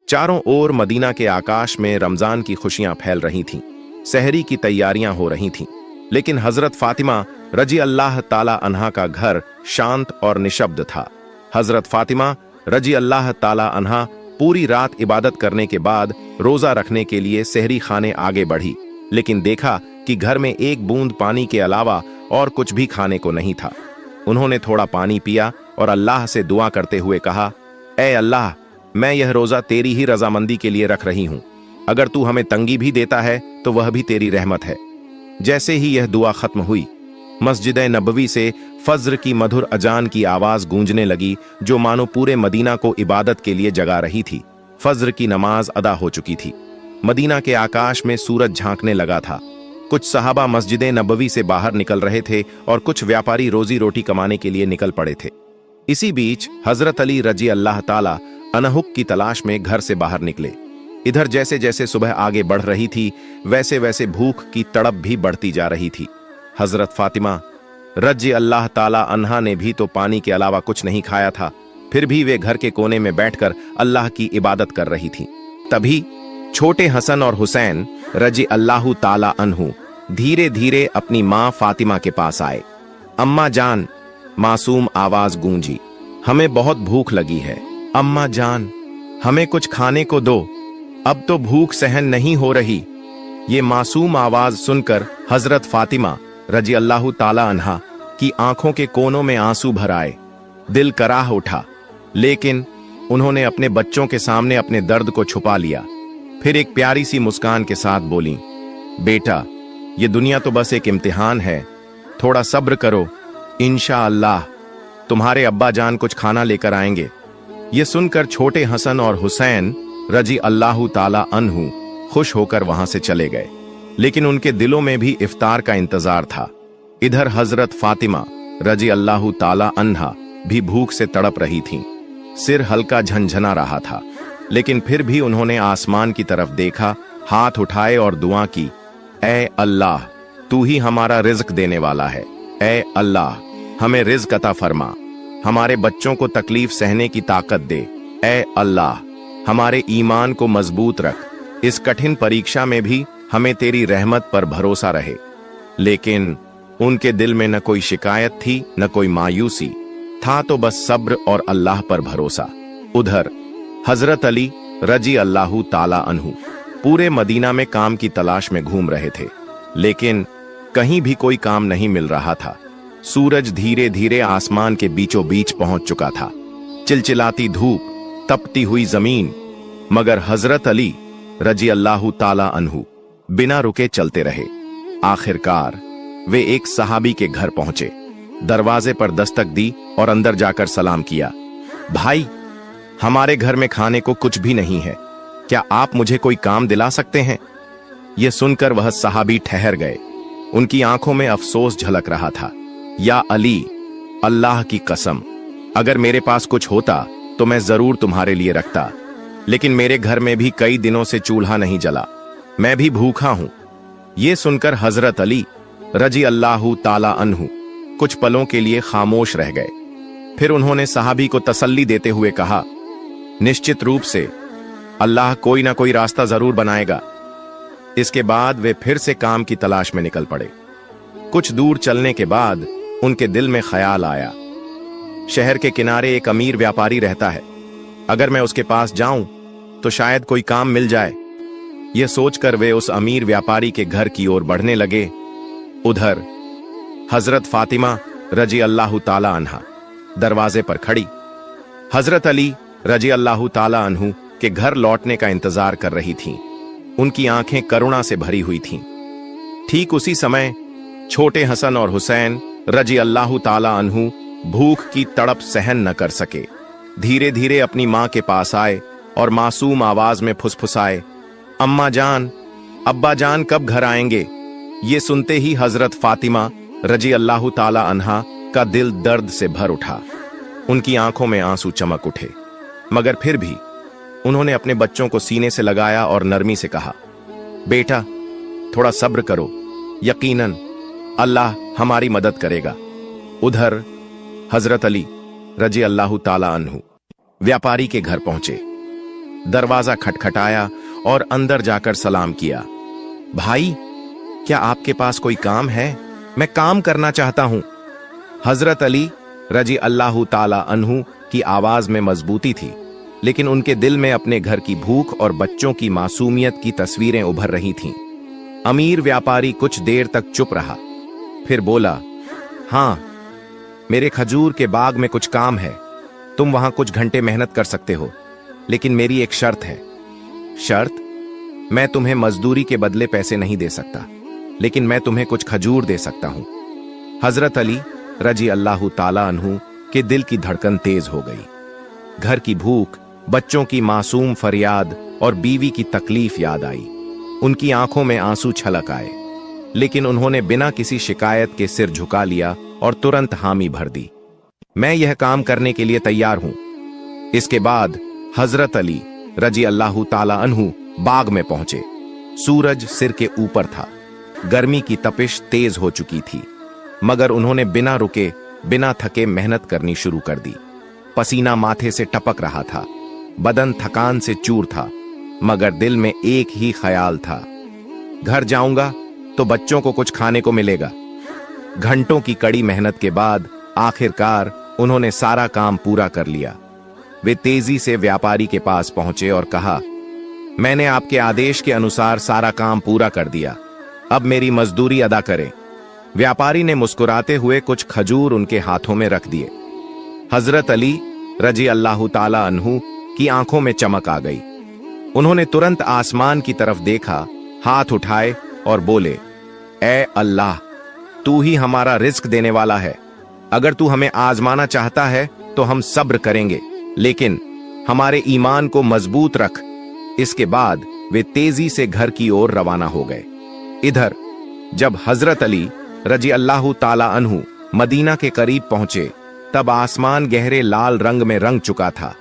चारों ओर मदीना के आकाश में रमजान की खुशियां फैल रही थीं। सहरी की तैयारियां हो रही थीं, लेकिन हजरत फातिमा रजी अल्लाह ताला अन्हा का घर शांत और निशब्द था। हजरत फातिमा रजी अल्लाह ताला अन्हा पूरी रात इबादत करने के बाद रोजा रखने के लिए सहरी खाने आगे बढ़ी, लेकिन देखा कि घर में एक बूंद पानी के अलावा और कुछ भी खाने को नहीं था। उन्होंने थोड़ा पानी पिया और अल्लाह से दुआ करते हुए कहा, ऐ अल्लाह, मैं यह रोजा तेरी ही रजामंदी के लिए रख रही हूं। अगर तू हमें तंगी भी देता है तो वह भी तेरी रहमत है। जैसे ही यह दुआ खत्म हुई, मस्जिद नबवी से फज्र की मधुर अजान की आवाज गूंजने लगी, जो मानो पूरे मदीना को इबादत के लिए जगा रही थी। फज्र की नमाज अदा हो चुकी थी। मदीना के आकाश में सूरज झांकने लगा था। कुछ सहाबा मस्जिद नबवी से बाहर निकल रहे थे और कुछ व्यापारी रोजी रोटी कमाने के लिए निकल पड़े थे। इसी बीच हजरत अली रजी अल्लाह ताला अनहुक की तलाश में घर से बाहर निकले। इधर जैसे जैसे सुबह आगे बढ़ रही थी, वैसे वैसे भूख की तड़प भी बढ़ती जा रही थी। हजरत फातिमा रजी अल्लाह ताला अन्हा ने भी तो पानी के अलावा कुछ नहीं खाया था, फिर भी वे घर के कोने में बैठकर अल्लाह की इबादत कर रही थीं। तभी छोटे हसन और हुसैन रजी अल्लाह ताला अन्हु धीरे धीरे अपनी मां फातिमा के पास आए। अम्मा जान, मासूम आवाज गूंजी, हमें बहुत भूख लगी है। अम्मा जान, हमें कुछ खाने को दो, अब तो भूख सहन नहीं हो रही। ये मासूम आवाज सुनकर हजरत फातिमा रजी अल्लाह ताला अन्हा की आंखों के कोनों में आंसू भर आए। दिल कराह उठा, लेकिन उन्होंने अपने बच्चों के सामने अपने दर्द को छुपा लिया। फिर एक प्यारी सी मुस्कान के साथ बोली, बेटा, ये दुनिया तो बस एक इम्तिहान है, थोड़ा सब्र करो, इंशाअल्लाह तुम्हारे अब्बा जान कुछ खाना लेकर आएंगे। ये सुनकर छोटे हसन और हुसैन रजी अल्लाह ताला अन्हु खुश होकर वहां से चले गए, लेकिन उनके दिलों में भी इफ्तार का इंतजार था। इधर हजरत फातिमा रजी अल्लाह ताला अन्हा भी भूख से तड़प रही थीं। सिर हल्का झंझना रहा था, लेकिन फिर भी उन्होंने आसमान की तरफ देखा, हाथ उठाए और दुआ की, ऐ अल्लाह, तू ही हमारा रिज्क देने वाला है। ऐ अल्लाह, हमें रिज्क अता फरमा, हमारे बच्चों को तकलीफ सहने की ताकत दे। ऐ अल्लाह, हमारे ईमान को मजबूत रख, इस कठिन परीक्षा में भी हमें तेरी रहमत पर भरोसा रहे। लेकिन उनके दिल में न कोई शिकायत थी, न कोई मायूसी, था तो बस सब्र और अल्लाह पर भरोसा। उधर हजरत अली रजी अल्लाह ताला अन्हु पूरे मदीना में काम की तलाश में घूम रहे थे, लेकिन कहीं भी कोई काम नहीं मिल रहा था। सूरज धीरे धीरे आसमान के बीचों बीच पहुंच चुका था। चिलचिलाती धूप, तपती हुई जमीन, मगर हजरत अली रजी अल्लाह ताला अन्हु बिना रुके चलते रहे। आखिरकार वे एक सहाबी के घर पहुंचे, दरवाजे पर दस्तक दी और अंदर जाकर सलाम किया। भाई, हमारे घर में खाने को कुछ भी नहीं है, क्या आप मुझे कोई काम दिला सकते हैं? यह सुनकर वह सहाबी ठहर गए। उनकी आंखों में अफसोस झलक रहा था। या अली, अल्लाह की कसम, अगर मेरे पास कुछ होता तो मैं जरूर तुम्हारे लिए रखता, लेकिन मेरे घर में भी कई दिनों से चूल्हा नहीं जला, मैं भी भूखा हूं। यह सुनकर हजरत अली रजी अल्लाह ताला अन्हु कुछ पलों के लिए खामोश रह गए। फिर उन्होंने सहाबी को तसल्ली देते हुए कहा, निश्चित रूप से अल्लाह कोई ना कोई रास्ता जरूर बनाएगा। इसके बाद वे फिर से काम की तलाश में निकल पड़े। कुछ दूर चलने के बाद उनके दिल में ख्याल आया, शहर के किनारे एक अमीर व्यापारी रहता है, अगर मैं उसके पास जाऊं तो शायद कोई काम मिल जाए। यह सोचकर वे उस अमीर व्यापारी के घर की ओर बढ़ने लगे। उधर हजरत फातिमा रजी अल्लाह ताला अन्हा दरवाजे पर खड़ी हजरत अली रजी अल्लाह ताला अन्हु के घर लौटने का इंतजार कर रही थीं। उनकी आंखें करुणा से भरी हुई थीं। ठीक उसी समय छोटे हसन और हुसैन रजी अल्लाह ताला अन्हु भूख की तड़प सहन न कर सके। धीरे धीरे अपनी मां के पास आए और मासूम आवाज में फुसफुसाए, अम्मा जान, अब्बा जान कब घर आएंगे? ये सुनते ही हजरत फातिमा रजी अल्लाह ताला अन्हा का दिल दर्द से भर उठा। उनकी आंखों में आंसू चमक उठे, मगर फिर भी उन्होंने अपने बच्चों को सीने से लगाया और नरमी से कहा, बेटा, थोड़ा सब्र करो, यकीनन अल्लाह हमारी मदद करेगा। उधर हजरत अली रजी अल्लाह ताला अन्हु व्यापारी के घर पहुंचे। दरवाजा खटखटाया और अंदर जाकर सलाम किया। भाई, क्या आपके पास कोई काम है? मैं काम करना चाहता हूं। हजरत अली रजी अल्लाह ताला अन्हु की आवाज में मजबूती थी, लेकिन उनके दिल में अपने घर की भूख और बच्चों की मासूमियत की तस्वीरें उभर रही थीं। अमीर व्यापारी कुछ देर तक चुप रहा, फिर बोला, हाँ, मेरे खजूर के बाग में कुछ काम है। तुम वहां कुछ घंटे मेहनत कर सकते हो, लेकिन मेरी एक शर्त है। शर्त? मैं तुम्हें मजदूरी के बदले पैसे नहीं दे सकता, लेकिन मैं तुम्हें कुछ खजूर दे सकता हूं। हजरत अली रजी अल्लाह ताला अन्हु के दिल की धड़कन तेज हो गई। घर की भूख, बच्चों की मासूम फरियाद और बीवी की तकलीफ याद आई। उनकी आंखों में आंसू छलक आए, लेकिन उन्होंने बिना किसी शिकायत के सिर झुका लिया और तुरंत हामी भर दी। मैं यह काम करने के लिए तैयार हूं। इसके बाद हजरत अली रजी अल्लाह ताला अन्हु बाग में पहुंचे। सूरज सिर के ऊपर था, गर्मी की तपिश तेज हो चुकी थी, मगर उन्होंने बिना रुके, बिना थके मेहनत करनी शुरू कर दी। पसीना माथे से टपक रहा था, बदन थकान से चूर था, मगर दिल में एक ही ख्याल था, घर जाऊंगा तो बच्चों को कुछ खाने को मिलेगा। घंटों की कड़ी मेहनत के बाद आखिरकार उन्होंने सारा काम पूरा कर लिया। वे तेजी से व्यापारी के पास पहुंचे और कहा, मैंने आपके आदेश के अनुसार सारा काम पूरा कर दिया, अब मेरी मजदूरी अदा करें। व्यापारी ने मुस्कुराते हुए कुछ खजूर उनके हाथों में रख दिए। हजरत अली रजी अल्लाह ताला अन्हु की आंखों में चमक आ गई। उन्होंने तुरंत आसमान की तरफ देखा, हाथ उठाए और बोले, ए अल्लाह, तू ही हमारा रिस्क देने वाला है। अगर तू हमें आजमाना चाहता है तो हम सब्र करेंगे, लेकिन हमारे ईमान को मजबूत रख। इसके बाद वे तेजी से घर की ओर रवाना हो गए। इधर जब हजरत अली रजी अल्लाह ताला अन्हु मदीना के करीब पहुंचे, तब आसमान गहरे लाल रंग में रंग चुका था।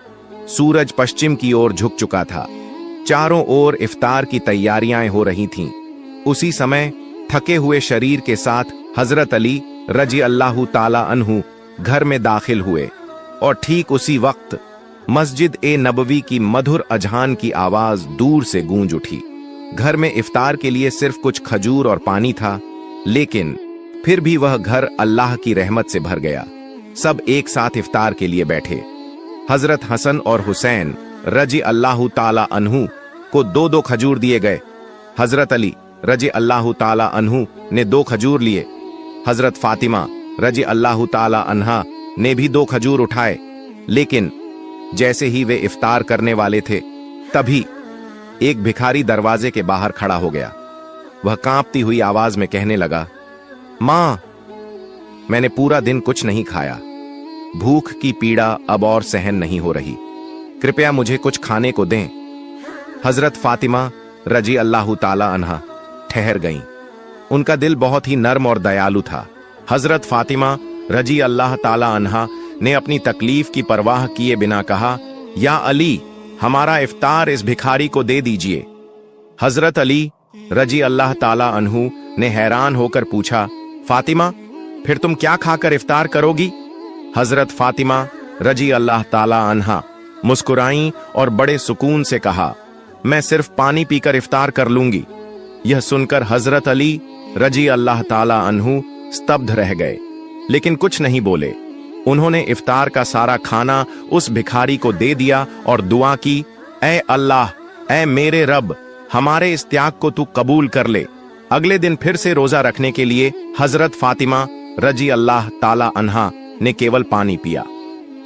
सूरज पश्चिम की ओर झुक चुका था। चारों ओर इफ्तार की तैयारियां हो रही थीं। उसी समय थके हुए शरीर के साथ हजरत अली रजी अल्लाह ताला अन्हु घर में दाखिल हुए, और ठीक उसी वक्त मस्जिद ए नबवी की मधुर अजहान की आवाज दूर से गूंज उठी। घर में इफ्तार के लिए सिर्फ कुछ खजूर और पानी था, लेकिन फिर भी वह घर अल्लाह की रहमत से भर गया। सब एक साथ इफ्तार के लिए बैठे। हजरत हसन और हुसैन रजी अल्लाह ताला अन्हु को 2-2 खजूर दिए गए। हजरत अली रजी अल्लाह ताला अन्हु ने 2 खजूर लिए। हजरत फातिमा रजी अल्लाह ताला अन्हा ने भी 2 खजूर उठाए, लेकिन जैसे ही वे इफ्तार करने वाले थे, तभी एक भिखारी दरवाजे के बाहर खड़ा हो गया। वह कांपती हुई आवाज में कहने लगा, मां, मैंने पूरा दिन कुछ नहीं खाया। भूख की पीड़ा अब और सहन नहीं हो रही, कृपया मुझे कुछ खाने को दें। हजरत फातिमा रजी अल्लाह ताला अन्हा ठहर गईं। उनका दिल बहुत ही नर्म और दयालु था। हजरत फातिमा रजी अल्लाह ताला अन्हा ने अपनी तकलीफ की परवाह किए बिना कहा, या अली, हमारा इफ्तार इस भिखारी को दे दीजिए। हजरत अली रजी अल्लाह ताला अन्हु ने हैरान होकर पूछा, फातिमा, फिर तुम क्या खाकर इफ्तार करोगी? हजरत फातिमा रजी अल्लाह ताला अन्हा मुस्कुराईं और बड़े सुकून से कहा, मैं सिर्फ पानी पीकर इफ्तार कर लूंगी। यह सुनकर हजरत अली रजी अल्लाह ताला अन्हु स्तब्ध रह गए, लेकिन कुछ नहीं बोले। उन्होंने इफ्तार का सारा खाना उस भिखारी को दे दिया और दुआ की, ऐ अल्लाह, ऐ मेरे रब, हमारे इस त्याग को तू कबूल कर ले। अगले दिन फिर से रोजा रखने के लिए हजरत फातिमा रजी अल्लाह ताला अन्हा ने केवल पानी पिया।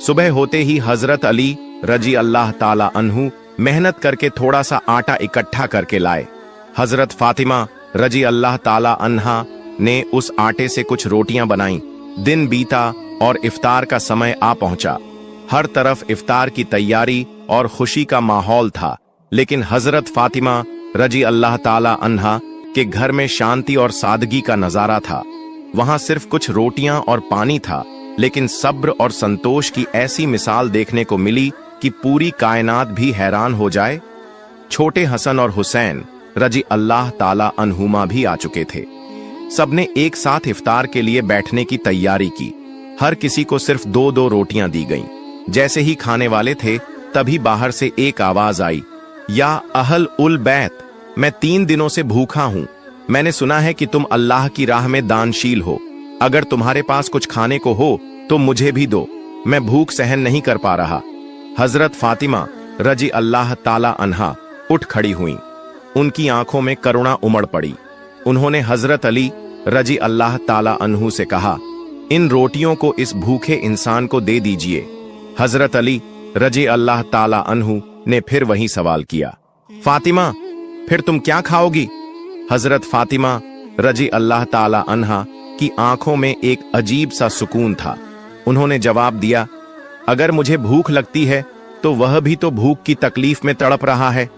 सुबह होते ही हजरत अली रजी अल्लाह ताला अन्हु मेहनत करके थोड़ा सा आटा इकट्ठा करके लाए। हजरत फातिमा रजी अल्लाह ताला अन्हा ने उस आटे से कुछ रोटियां बनाईं। दिन बीता और इफ्तार का समय आ पहुंचा। हर तरफ इफ्तार की तैयारी और खुशी का माहौल था, लेकिन हजरत फातिमा रजी अल्लाह ताला अन्हा के घर में शांति और सादगी का नजारा था। वहां सिर्फ कुछ रोटियां और पानी था, लेकिन सब्र और संतोष की ऐसी मिसाल देखने को मिली कि पूरी कायनात भी हैरान हो जाए। छोटे हसन और हुसैन रजी अल्लाह ताला अन्हुमा भी आ चुके थे। सबने एक साथ इफ्तार के लिए बैठने की तैयारी की। हर किसी को सिर्फ 2-2 रोटियां दी गईं। जैसे ही खाने वाले थे, तभी बाहर से एक आवाज आई, या अहल उल बैत, मैं 3 दिनों से भूखा हूं। मैंने सुना है कि तुम अल्लाह की राह में दानशील हो। अगर तुम्हारे पास कुछ खाने को हो तो मुझे भी दो, मैं भूख सहन नहीं कर पा रहा। हजरत फातिमा रजी अल्लाह ताला अन्हा उठ खड़ी हुई। उनकी आंखों में करुणा उमड़ पड़ी। उन्होंने हजरत अली रजी अल्लाह ताला अन्हु से कहा, इन रोटियों को इस भूखे इंसान को दे दीजिए। हजरत अली रजी अल्लाह ताला अन्हु ने फिर वही सवाल किया, फातिमा, फिर तुम क्या खाओगी? हजरत फातिमा रजी अल्लाह ताला अन्हा की आंखों में एक अजीब सा सुकून था। उन्होंने जवाब दिया, अगर मुझे भूख लगती है तो वह भी तो भूख की तकलीफ में तड़प रहा है।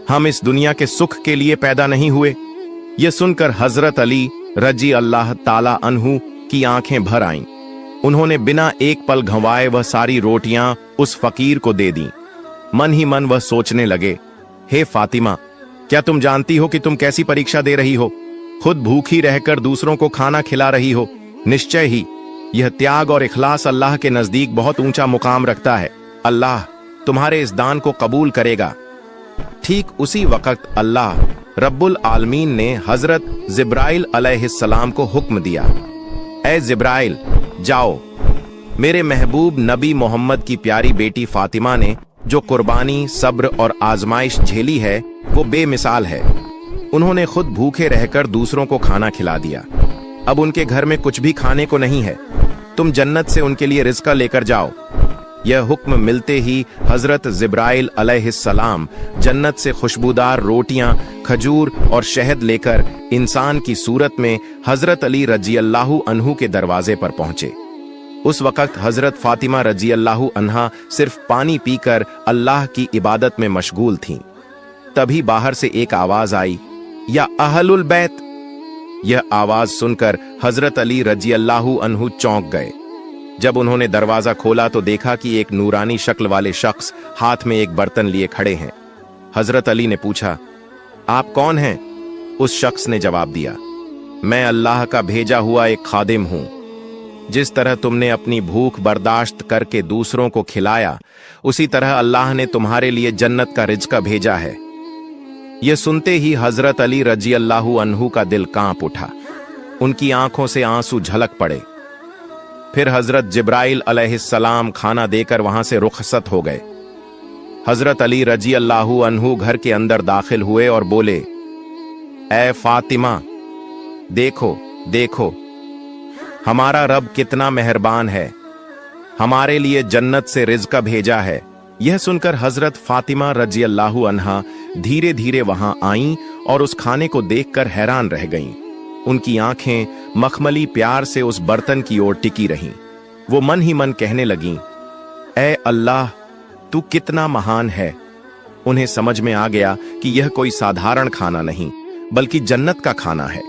हम इस दुनिया के सुख के लिए पैदा नहीं हुए। यह सुनकर हजरत अली रजी अल्लाह ताला अन्हु की आंखें भर आईं। उन्होंने बिना एक पल घंवाए वह सारी रोटियां उस फकीर को दे दी। मन ही मन वह सोचने लगे, हे फातिमा, क्या तुम जानती हो कि तुम कैसी परीक्षा दे रही हो? खुद भूखी रहकर दूसरों को खाना खिला रही हो। निश्चय ही यह त्याग और इखलास अल्लाह के नजदीक बहुत ऊंचा मुकाम रखता है। अल्लाह तुम्हारे इस दान को कबूल करेगा। ठीक उसी वक्त अल्लाह रब्बुल आलमीन ने हजरत जिब्राइल अलैहिस्सलाम को हुक्म दिया, ऐ जिब्राइल, जाओ। मेरे महबूब नबी मोहम्मद की प्यारी बेटी फातिमा ने जो कुर्बानी, सब्र और आजमाइश झेली है वो बेमिसाल है। उन्होंने खुद भूखे रहकर दूसरों को खाना खिला दिया। अब उनके घर में कुछ भी खाने को नहीं है। तुम जन्नत से उनके लिए रिज़्क़ लेकर जाओ। यह हुक्म मिलते ही हजरत जिब्राइल अलैहिस्सलाम जन्नत से खुशबूदार रोटियां, खजूर और शहद लेकर इंसान की सूरत में हजरत अली रजी अल्लाहु अन्हु के दरवाजे पर पहुंचे। उस वक्त हजरत फातिमा रजी अल्लाहु अन्हा सिर्फ पानी पीकर अल्लाह की इबादत में मशगूल थीं। तभी बाहर से एक आवाज आई, या अहलुल बैत। यह आवाज सुनकर हजरत अली रजी अल्लाहु अन्हु चौंक गए। जब उन्होंने दरवाजा खोला तो देखा कि एक नूरानी शक्ल वाले शख्स हाथ में एक बर्तन लिए खड़े हैं। हजरत अली ने पूछा, आप कौन हैं? उस शख्स ने जवाब दिया, मैं अल्लाह का भेजा हुआ एक खादिम हूं। जिस तरह तुमने अपनी भूख बर्दाश्त करके दूसरों को खिलाया, उसी तरह अल्लाह ने तुम्हारे लिए जन्नत का रिज़्क़ भेजा है। यह सुनते ही हजरत अली रजी अल्लाहु अन्हु का दिल कांप उठा। उनकी आंखों से आंसू झलक पड़े। फिर हजरत जिब्राइल अलैहिस्सलाम खाना देकर वहां से रुखसत हो गए। हजरत अली रजी अल्लाहु अन्हु घर के अंदर दाखिल हुए और बोले, ऐ फातिमा, देखो देखो, हमारा रब कितना मेहरबान है, हमारे लिए जन्नत से रिज़्क़ भेजा है। यह सुनकर हजरत फातिमा रजी अल्लाहु अन्हा धीरे धीरे वहां आईं और उस खाने को देखकर हैरान रह गईं। उनकी आंखें मखमली प्यार से उस बर्तन की ओर टिकी रहीं। वो मन ही मन कहने लगीं, ऐ अल्लाह, तू कितना महान है। उन्हें समझ में आ गया कि यह कोई साधारण खाना नहीं बल्कि जन्नत का खाना है।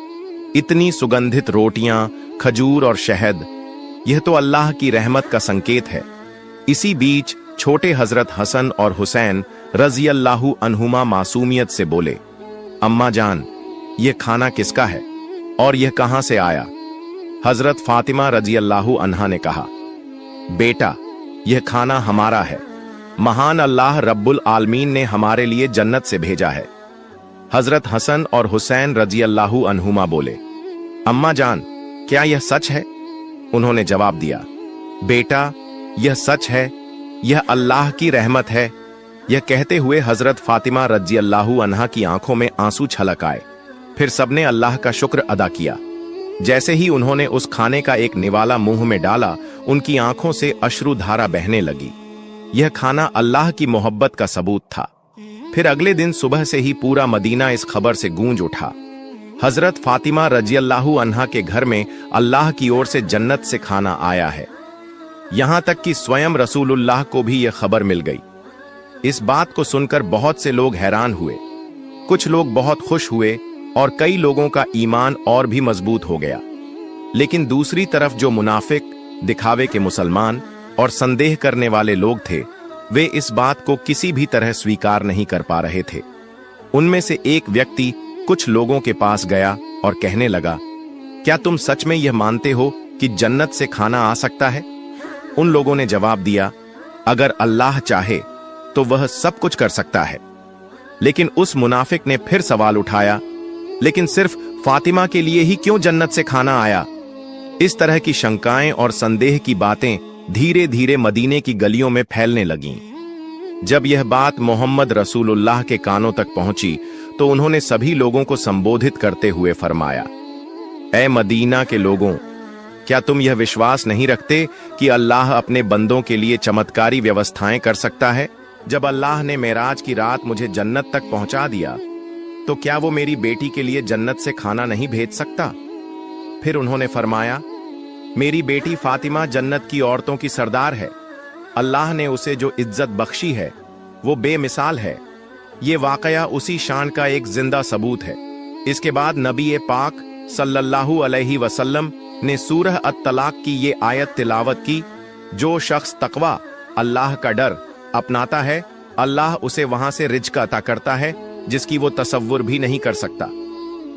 इतनी सुगंधित रोटियां, खजूर और शहद, यह तो अल्लाह की रहमत का संकेत है। इसी बीच छोटे हजरत हसन और हुसैन रजी अल्लाहु अन्हुमा मासूमियत से बोले, अम्मा जान, यह खाना किसका है और यह कहां से आया? हजरत फातिमा रजी अल्लाहु अन्हा ने कहा, बेटा, यह खाना हमारा है। महान अल्लाह रब्बुल आलमीन ने हमारे लिए जन्नत से भेजा है। हजरत हसन और हुसैन रजी अल्लाहु अन्हुमा बोले, अम्मा जान, क्या यह सच है? उन्होंने जवाब दिया, बेटा, यह सच है, यह अल्लाह की रहमत है। यह कहते हुए हजरत फातिमा रजी अल्लाहु अन्हा की आंखों में आंसू छलक आए। फिर सबने अल्लाह का शुक्र अदा किया। जैसे ही उन्होंने उस खाने का एक निवाला मुंह में डाला, उनकी आंखों से अश्रुधारा बहने लगी। यह खाना अल्लाह की मोहब्बत का सबूत था। फिर अगले दिन सुबह से ही पूरा मदीना इस खबर से गूंज उठा, हजरत फातिमा रजी अल्लाहु अन्हा के घर में अल्लाह की ओर से जन्नत से खाना आया है। यहां तक कि स्वयं रसूलुल्लाह को भी यह खबर मिल गई। इस बात को सुनकर बहुत से लोग हैरान हुए, कुछ लोग बहुत खुश हुए और कई लोगों का ईमान और भी मजबूत हो गया। लेकिन दूसरी तरफ जो मुनाफिक, दिखावे के मुसलमान और संदेह करने वाले लोग थे, वे इस बात को किसी भी तरह स्वीकार नहीं कर पा रहे थे। उनमें से एक व्यक्ति कुछ लोगों के पास गया और कहने लगा, क्या तुम सच में यह मानते हो कि जन्नत से खाना आ सकता है? उन लोगों ने जवाब दिया, अगर अल्लाह चाहे तो वह सब कुछ कर सकता है। लेकिन उस मुनाफिक ने फिर सवाल उठाया, लेकिन सिर्फ फातिमा के लिए ही क्यों जन्नत से खाना आया? इस तरह की शंकाएं और संदेह की बातें धीरे धीरे मदीने की गलियों में फैलने लगीं। जब यह बात मोहम्मद रसूलुल्लाह के कानों तक पहुंची तो उन्होंने सभी लोगों को संबोधित करते हुए फरमाया, ऐ मदीना के लोगों, क्या तुम यह विश्वास नहीं रखते कि अल्लाह अपने बंदों के लिए चमत्कारी व्यवस्थाएं कर सकता है? जब अल्लाह ने मेराज की रात मुझे जन्नत तक पहुंचा दिया, तो क्या वो मेरी बेटी के लिए जन्नत से खाना नहीं भेज सकता? फिर उन्होंने फरमाया, मेरी बेटी फातिमा जन्नत की औरतों की सरदार है। अल्लाह ने उसे जो इज्जत बख्शी है वो बेमिसाल है। ये वाकया उसी शान का एक जिंदा सबूत है। इसके बाद नबी पाक सल्लल्लाहु अलैहि वसल्लम ने सूरह अत-तलाक की ये आयत तिलावत की, जो शख्स तकवा अल्लाह का डर अपनाता है, अल्लाह उसे वहां से रिज़्क़ अता करता है जिसकी वो तसव्वुर भी नहीं कर सकता।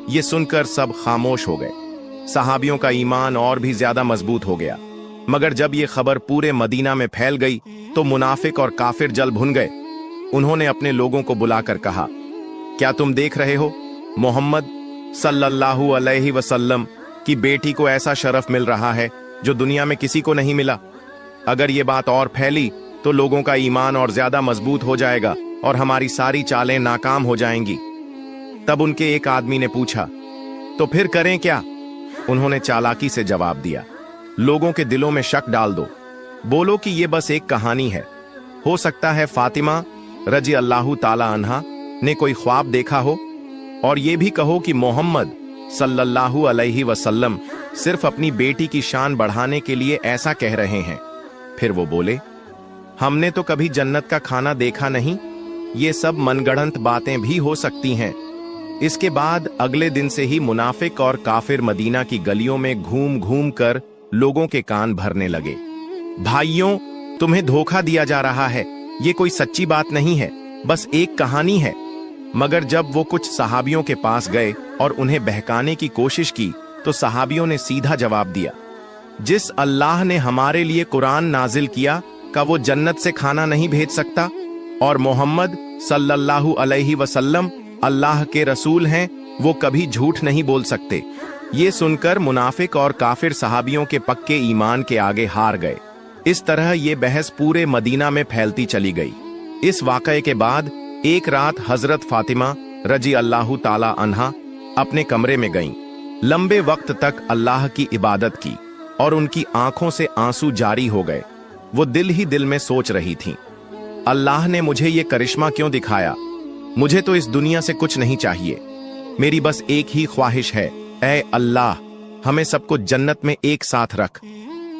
ये सुनकर सब खामोश हो गए। सहाबियों का ईमान और भी ज्यादा मजबूत हो गया। मगर जब ये खबर पूरे मदीना में फैल गई तो मुनाफिक और काफिर जल भुन गए। उन्होंने अपने लोगों को बुलाकर कहा, क्या तुम देख रहे हो, मोहम्मद सल्लल्लाहु अलैहि वसल्लम की बेटी को ऐसा शरफ मिल रहा है जो दुनिया में किसी को नहीं मिला। अगर ये बात और फैली तो लोगों का ईमान और ज्यादा मजबूत हो जाएगा और हमारी सारी चालें नाकाम हो जाएंगी। तब उनके एक आदमी ने पूछा, तो फिर करें क्या? उन्होंने चालाकी से जवाब दिया, लोगों के दिलों में शक डाल दो। बोलो कि ये बस एक कहानी है। हो सकता है फातिमा रजी अल्लाहु ताला अन्हा ने कोई ख्वाब देखा हो। और ये भी कहो कि मोहम्मद सल्लल्लाहु अलैहि वसल्लम सिर्फ अपनी बेटी की शान बढ़ाने के लिए ऐसा कह रहे हैं। फिर वो बोले, हमने तो कभी जन्नत का खाना देखा नहीं, ये सब मनगढ़ंत बातें भी हो सकती हैं। इसके बाद अगले दिन से ही मुनाफिक और काफिर मदीना की गलियों में घूम घूम कर लोगों के कान भरने लगे, भाइयों, तुम्हें धोखा दिया जा रहा है, ये कोई सच्ची बात नहीं है, बस एक कहानी है। मगर जब वो कुछ सहाबियों के पास गए और उन्हें बहकाने की कोशिश की तो सहाबियों ने सीधा जवाब दिया, जिस अल्लाह ने हमारे लिए कुरान नाजिल किया का वो जन्नत से खाना नहीं भेज सकता, और मोहम्मद सल्लल्लाहु अलैहि वसल्लम अल्लाह के रसूल हैं, वो कभी झूठ नहीं बोल सकते। ये सुनकर मुनाफिक और काफिर सहाबियों के पक्के ईमान के आगे हार गए। इस तरह ये बहस पूरे मदीना में फैलती चली गई। इस वाकये के बाद एक रात हजरत फातिमा रजी अल्लाहु ताला अन्हा अपने कमरे में गईं। लंबे वक्त तक अल्लाह की इबादत की और उनकी आंखों से आंसू जारी हो गए। वो दिल ही दिल में सोच रही थीं, अल्लाह ने मुझे ये करिश्मा क्यों दिखाया? मुझे तो इस दुनिया से कुछ नहीं चाहिए, मेरी बस एक ही ख्वाहिश है, ऐ अल्लाह, हमें सबको जन्नत में एक साथ रख।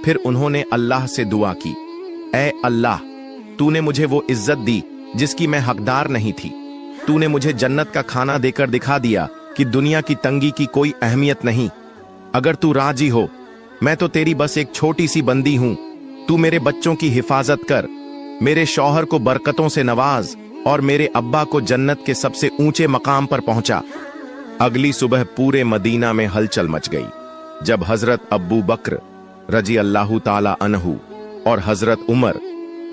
फिर उन्होंने अल्लाह से दुआ की, ऐ अल्लाह, तूने मुझे वो इज्जत दी जिसकी मैं हकदार नहीं थी। तूने मुझे जन्नत का खाना देकर दिखा दिया कि दुनिया की तंगी की कोई अहमियत नहीं। अगर तू राजी हो, मैं तो तेरी बस एक छोटी सी बंदी हूं। तू मेरे बच्चों की हिफाजत कर, मेरे शौहर को बरकतों से नवाज और मेरे अब्बा को जन्नत के सबसे ऊंचे मकाम पर पहुंचा। अगली सुबह पूरे मदीना में हलचल मच गई। जब हजरत अब्बू बकर रजी अल्लाहु ताला अन्हु और हजरत उमर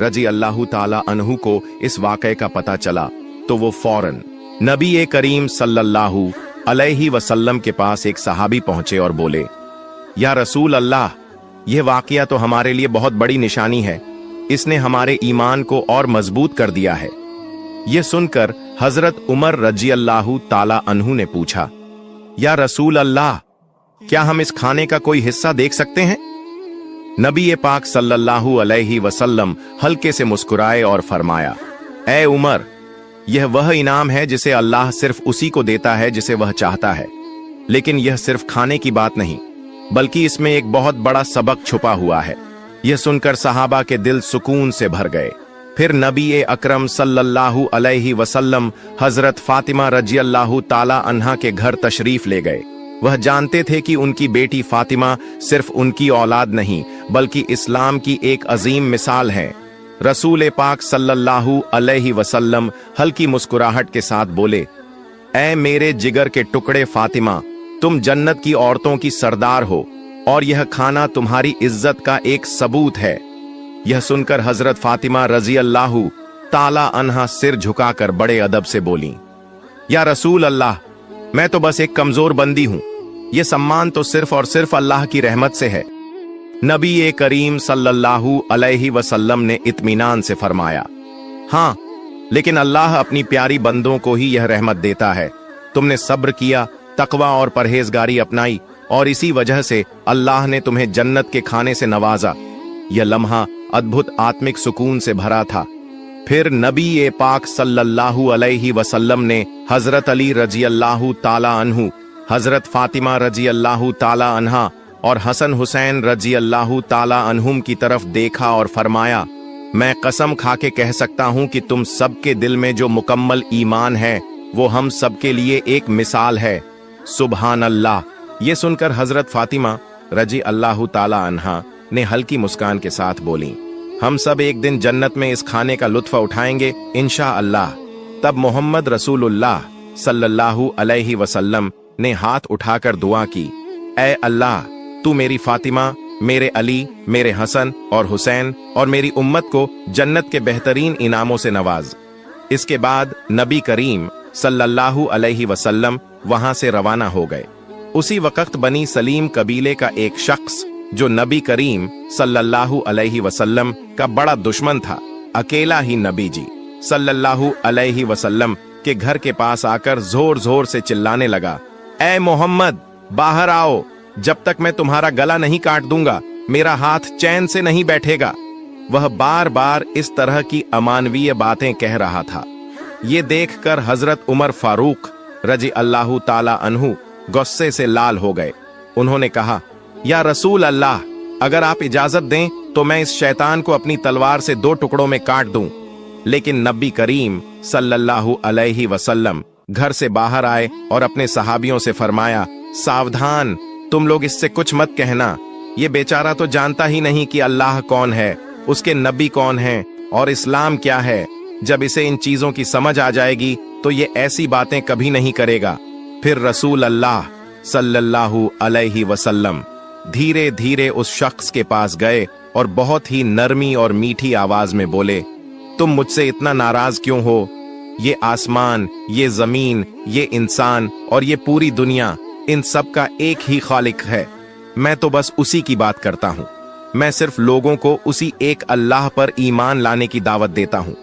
रजी अल्लाहु ताला अन्हु को इस वाकये का पता चला तो वो फौरन नबी करीम सल्लल्लाहु अलैहि वसल्लम के पास एक सहाबी पहुंचे और बोले, या रसूल अल्लाह, यह वाकया तो हमारे लिए बहुत बड़ी निशानी है, इसने हमारे ईमान को और मजबूत कर दिया है। यह सुनकर हजरत उमर रजी अल्लाहु ताला अन्हु ने पूछा, या रसूल अल्लाह, क्या हम इस खाने का कोई हिस्सा देख सकते हैं? नबी पाक सल्लल्लाहु अलैहि वसल्लम हल्के से मुस्कुराए और फरमाया, ऐ उमर, यह वह इनाम है जिसे अल्लाह सिर्फ उसी को देता है जिसे वह चाहता है। लेकिन यह सिर्फ खाने की बात नहीं, बल्कि इसमें एक बहुत बड़ा सबक छुपा हुआ है। यह सुनकर सहाबा के दिल सुकून से भर गए। फिर नबी अकरम सल्लल्लाहु अलैहि वसल्लम हजरत फातिमा रजी अल्लाहु ताला अन्हा के घर तशरीफ ले गए। वह जानते थे कि उनकी बेटी फातिमा सिर्फ उनकी औलाद नहीं, बल्कि इस्लाम की एक अजीम मिसाल है। रसूल पाक सल्लल्लाहु अलैहि वसल्लम हल्की मुस्कुराहट के साथ बोले, ऐ मेरे जिगर के टुकड़े फातिमा, तुम जन्नत की औरतों की सरदार हो और यह खाना तुम्हारी इज्जत का एक सबूत है। यह सुनकर हजरत फातिमा रजी अल्लाहु ताला अन्हा सिर झुकाकर बड़े अदब से बोली, या रसूल अल्लाह, मैं तो बस एक कमजोर बंदी हूं, ये सम्मान तो सिर्फ और सिर्फ अल्लाह की रहमत से है। नबी करीम सल्लल्लाहु अलैहि वसल्लम ने इत्मीनान से फरमाया, हाँ, लेकिन अल्लाह अपनी प्यारी बंदों को ही यह रहमत देता है। तुमने सब्र किया, तकवा और परहेजगारी अपनाई, और इसी वजह से अल्लाह ने तुम्हें जन्नत के खाने से नवाजा। यह लम्हा अद्भुत आत्मिक सुकून से भरा था। फिर नबी पाक सल्लल्लाहु अलैहि वसल्लम ने हजरत अली रजी अल्लाहु ताला अन्हु, हजरत फातिमा रजी अल्लाहु ताला अन्हा और हसन हुसैन रजी अल्लाहु ताला अन्हुम की तरफ देखा और फरमाया, मैं कसम खा के कह सकता हूं कि तुम सबके दिल में जो मुकम्मल ईमान है वो हम सबके लिए एक मिसाल है। सुभान अल्लाह। ये सुनकर हजरत फातिमा रजी अल्लाहु ताला अन्हा ने हल्की मुस्कान के साथ बोली, हम सब एक दिन जन्नत में इस खाने का लुत्फ उठाएंगे इंशा अल्लाह। तब मोहम्मद रसूलुल्लाह सल्लल्लाहु अलैहि वसल्लम ने हाथ उठाकर दुआ की, ऐ अल्लाह, तू मेरी फातिमा, मेरे अली, मेरे हसन और हुसैन और मेरी उम्मत को जन्नत के बेहतरीन इनामों से नवाज। इसके बाद नबी करीम सल्लल्लाहु अलैहि वसल्लम वहां से रवाना हो गए। उसी वक्त बनी सलीम कबीले का एक शख्स जो नबी करीम सल्लल्लाहु अलैहि वसल्लम का बड़ा दुश्मन था, अकेला ही नबी जी सल्लल्लाहु अलैहि वसल्लम के घर के पास आकर जोर जोर से चिल्लाने लगा, ऐ मोहम्मद, बाहर आओ, जब तक मैं तुम्हारा गला नहीं काट दूंगा मेरा हाथ चैन से नहीं बैठेगा। वह बार बार इस तरह की अमानवीय बातें कह रहा था। ये देखकर हजरत उमर फारूक रजी अल्लाहु ताला अन्हु गुस्से से लाल हो गए। उन्होंने कहा, या रसूल अल्लाह, अगर आप इजाजत दें तो मैं इस शैतान को अपनी तलवार से 2 टुकड़ों में काट दूं। लेकिन नबी करीम सल्लल्लाहु अलैहि वसल्लम घर से बाहर आए और अपने सहाबियों से फरमाया, सावधान, तुम लोग इससे कुछ मत कहना। ये बेचारा तो जानता ही नहीं कि अल्लाह कौन है, उसके नबी कौन हैं और इस्लाम क्या है। जब इसे इन चीजों की समझ आ जाएगी तो ये ऐसी बातें कभी नहीं करेगा। फिर रसूल अल्लाह सल्लल्लाहु अलैहि वसल्लम धीरे धीरे उस शख्स के पास गए और बहुत ही नरमी और मीठी आवाज में बोले, तुम मुझसे इतना नाराज क्यों हो? ये आसमान, ये जमीन, ये इंसान और ये पूरी दुनिया, इन सब का एक ही खालिक है। मैं तो बस उसी की बात करता हूँ। मैं सिर्फ लोगों को उसी एक अल्लाह पर ईमान लाने की दावत देता हूँ।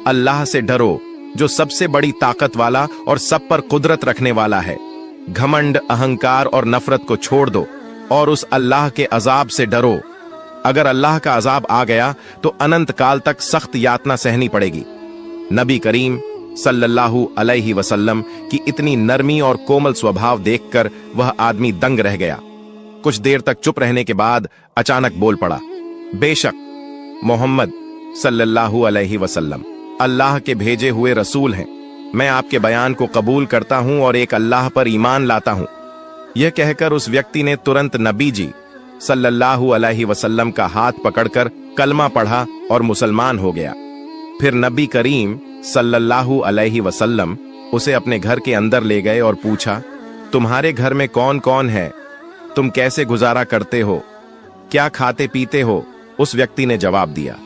अल्लाह से डरो जो सबसे बड़ी ताकत वाला और सब पर कुदरत रखने वाला है। घमंड, अहंकार और नफरत को छोड़ दो और उस अल्लाह के अजाब से डरो। अगर अल्लाह का अजाब आ गया तो अनंत काल तक सख्त यातना सहनी पड़ेगी। नबी करीम सल्लल्लाहु अलैहि वसल्लम की इतनी नरमी और कोमल स्वभाव देखकर वह आदमी दंग रह गया। कुछ देर तक चुप रहने के बाद अचानक बोल पड़ा, बेशक मोहम्मद सल्लल्लाहु अलैहि वसल्लम अल्लाह के भेजे हुए रसूल हैं। मैं आपके बयान को कबूल करता हूं और एक अल्लाह पर ईमान लाता हूं। यह कहकर उस व्यक्ति ने तुरंत नबी जी सल्लल्लाहु अलैहि वसल्लम का हाथ पकड़कर कलमा पढ़ा और मुसलमान हो गया। फिर नबी करीम सल्लल्लाहु अलैहि वसल्लम उसे अपने घर के अंदर ले गए और पूछा, तुम्हारे घर में कौन कौन है? तुम कैसे गुजारा करते हो? क्या खाते पीते हो? उस व्यक्ति ने जवाब दिया,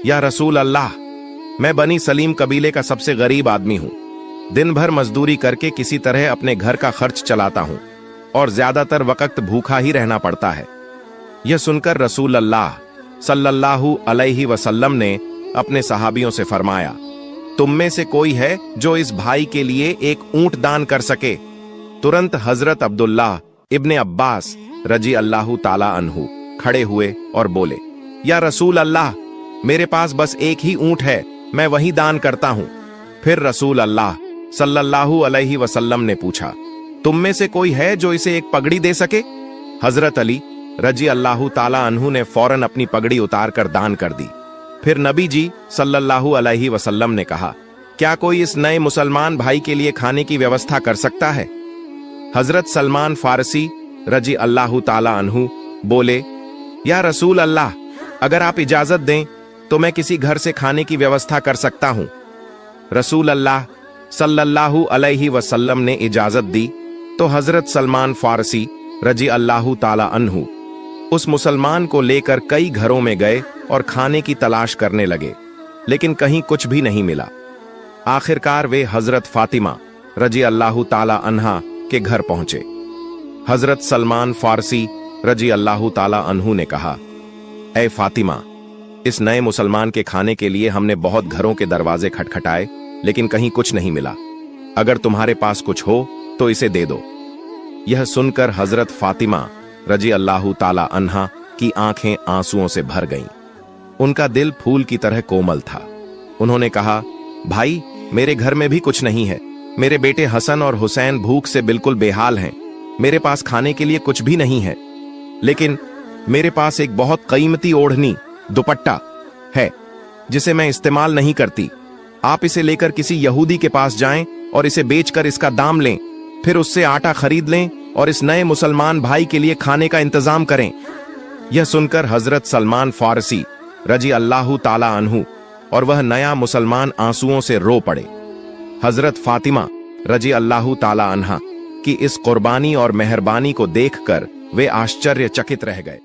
या रसूल अल्लाह, मैं बनी सलीम कबीले का सबसे गरीब आदमी हूं। दिन भर मजदूरी करके किसी तरह अपने घर का खर्च चलाता हूं और ज्यादातर वक्त भूखा ही रहना पड़ता है। यह सुनकर रसूल अल्लाह सल्लल्लाहु अलैहि वसल्लम ने अपने सहाबियों से फरमाया, तुम में से कोई है जो इस भाई के लिए एक ऊंट दान कर सके? तुरंत हजरत अब्दुल्लाह इब्ने अब्बास रजी अल्लाहु ताला अन्हु खड़े हुए और बोले, या रसूल अल्लाह, मेरे पास बस एक ही ऊंट है, मैं वही दान करता हूं। फिर रसूल अल्लाह सल्लल्लाहु अलैहि वसल्लम ने पूछा, तुम में से कोई है जो इसे एक पगड़ी दे सके? हजरत अली रजी अल्लाहु ताला अन्हु ने फौरन अपनी पगड़ी उतार कर दान कर दी। फिर नबी जी सल्लल्लाहु अलैहि वसल्लम ने कहा, क्या कोई इस नए मुसलमान भाई के लिए खाने की व्यवस्था कर सकता है? हजरत सलमान फारसी रजी अल्लाहु ताला अन्हु बोले, या रसूल अल्लाह, अगर आप इजाजत दें तो मैं किसी घर से खाने की व्यवस्था कर सकता हूं। रसूल अल्लाह सल्लल्लाहु अलैहि वसल्लम ने इजाजत दी तो हजरत सलमान फारसी रजी अल्लाहु ताला अन्हु उस मुसलमान को लेकर कई घरों में गए और खाने की तलाश करने लगे। लेकिन कहीं कुछ भी नहीं मिला। आखिरकार वे हजरत फातिमा रजी अल्लाह ताला अन्हा के घर पहुंचे। हजरत सलमान फारसी रजी अल्लाह ताला अन्हु ने कहा, ऐ फातिमा, इस नए मुसलमान के खाने के लिए हमने बहुत घरों के दरवाजे खटखटाए, लेकिन कहीं कुछ नहीं मिला। अगर तुम्हारे पास कुछ हो तो इसे दे दो। यह सुनकर हजरत फातिमा रजी अल्लाह ताला अन्हा की आंखें आंसुओं से भर गईं। उनका दिल फूल की तरह कोमल था। उन्होंने कहा, भाई, मेरे घर में भी कुछ नहीं है। मेरे बेटे हसन और हुसैन भूख से बिल्कुल बेहाल हैं। मेरे पास खाने के लिए कुछ भी नहीं है, लेकिन मेरे पास एक बहुत कीमती ओढ़नी दुपट्टा है जिसे मैं इस्तेमाल नहीं करती। आप इसे लेकर किसी यहूदी के पास जाएं और इसे बेचकर इसका दाम लें, फिर उससे आटा खरीद लें और इस नए मुसलमान भाई के लिए खाने का इंतजाम करें। यह सुनकर हजरत सलमान फारसी रजी अल्लाह ताला अन्हु और वह नया मुसलमान आंसुओं से रो पड़े। हजरत फातिमा रजी अल्लाह ताला अन्हा की इस कुर्बानी और मेहरबानी को देखकर वे आश्चर्यचकित रह गए।